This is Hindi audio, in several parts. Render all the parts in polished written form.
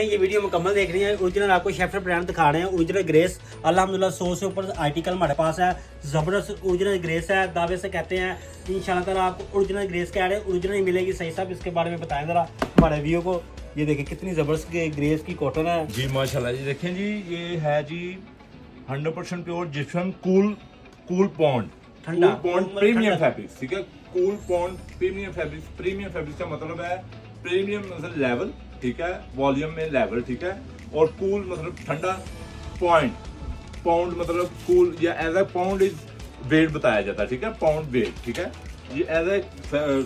ये वीडियो मुकम्मल देख रही है। ओरिजिनल आपको शेफर ब्रांड दिखा रहे हैं। ओरिजिनल ग्रेस अल्हम्दुलिल्लाह 100 से ऊपर आर्टिकल हमारे पास है। ज़बरदस्त ओरिजिनल ग्रेस है, दावे से कहते हैं इंशाल्लाह ताला आपको ओरिजिनल ग्रेस क्या है ओरिजिनल ही मिलेगी। सही साहब इसके बारे में बताएं ज़रा हमारे व्यू को। ये देखिए कितनी ज़बरदस्त ग्रेस की कॉटन है जी माशाल्लाह जी। देखें जी ये है जी 100% प्योर जिप्सम कूल पॉन्ड ठंडा प्रीमियम फैब्रिक, ठीक है। कूल पॉन्ड प्रीमियम फैब्रिक का मतलब है प्रीमियम मतलब लेवल, ठीक है, वॉल्यूम में लेवल, ठीक है, और कूल मतलब ठंडा, पाउंड मतलब कूल या as a pound is weight बताया जाता है, ठीक है, पाउंड वेट, ठीक है। ये एज ए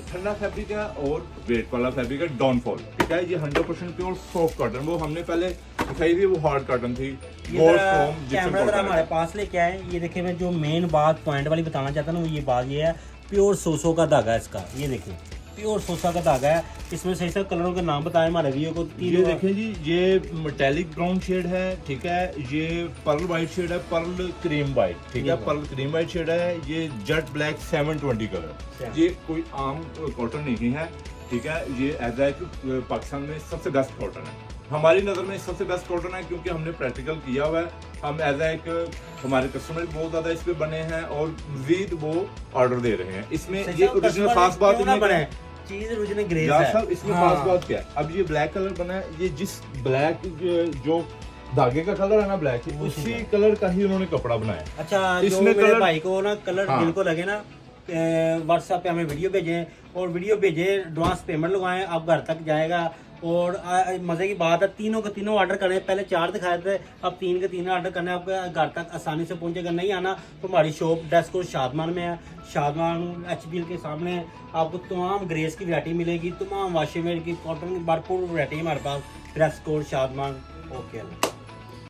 ठंडा फैब्रिक है और वेट वाला फैब्रिक है डाउनफॉल, ठीक है। ये 100% प्योर सॉफ्ट कॉटन, वो हमने पहले दिखाई थी वो हार्ड कॉटन थी। कैमरा हमारे पास लेके आए। ये देखिए मैं जो मेन बात पॉइंट वाली बताना चाहता हूँ ये बात ये है प्योर सोसो का धागा है इसका। ये देखिए प्योर सोसा का धागा है। इसमें सही से कलरों के नाम बताएं हमारे व्यू को। ये देखें जी ये मेटेलिक ब्राउन शेड है, ठीक है। ये पर्ल वाइट शेड है, पर्ल क्रीम वाइट, ठीक है, पर्ल क्रीम वाइट शेड है। ये जेट ब्लैक 720 कलर। ये कोई आम कॉटन नहीं है, ठीक है। ये एज ए पाकिस्तान में सबसे बेस्ट कॉटन है, हमारी नज़र में सबसे बेस्ट कॉटन है, क्योंकि हमने प्रैक्टिकल किया हुआ है। हम एज ए हमारे कस्टमर बहुत ज़्यादा इस पे बने हैं और मजीद वो ऑर्डर दे रहे हैं। इसमें ये ओरिजिनल खास बात है चीज ओरिजिनल ग्रेस है सब। इसमें खास बात क्या है, अब ये ब्लैक कलर बना है, ये जिस ब्लैक जो धागे का कलर है ना ब्लैक, उसी कलर का ही उन्होंने कपड़ा बनाया। अच्छा इसमें मेरे भाई को ना कलर दिल को लगे ना व्हाट्सएप पे हमें वीडियो भेजें और वीडियो भेजें, एडवांस पेमेंट लगवाएं, आप घर तक जाएगा। और मज़े की बात है तीनों के तीनों ऑर्डर करें। पहले 4 दिखाए थे, अब 3 के 3 ऑर्डर करने आपके घर तक आसानी से पहुंचेगा। नहीं आना तो हमारी शॉप डेस्को शादमान में है, शादमान HBL के सामने। आपको तमाम ग्रेस की वैरायटी मिलेगी, तमाम वाशेमेर की, कॉटन की भरपूर वैरायटी हमारे पास। Dress code Shadman. ओके।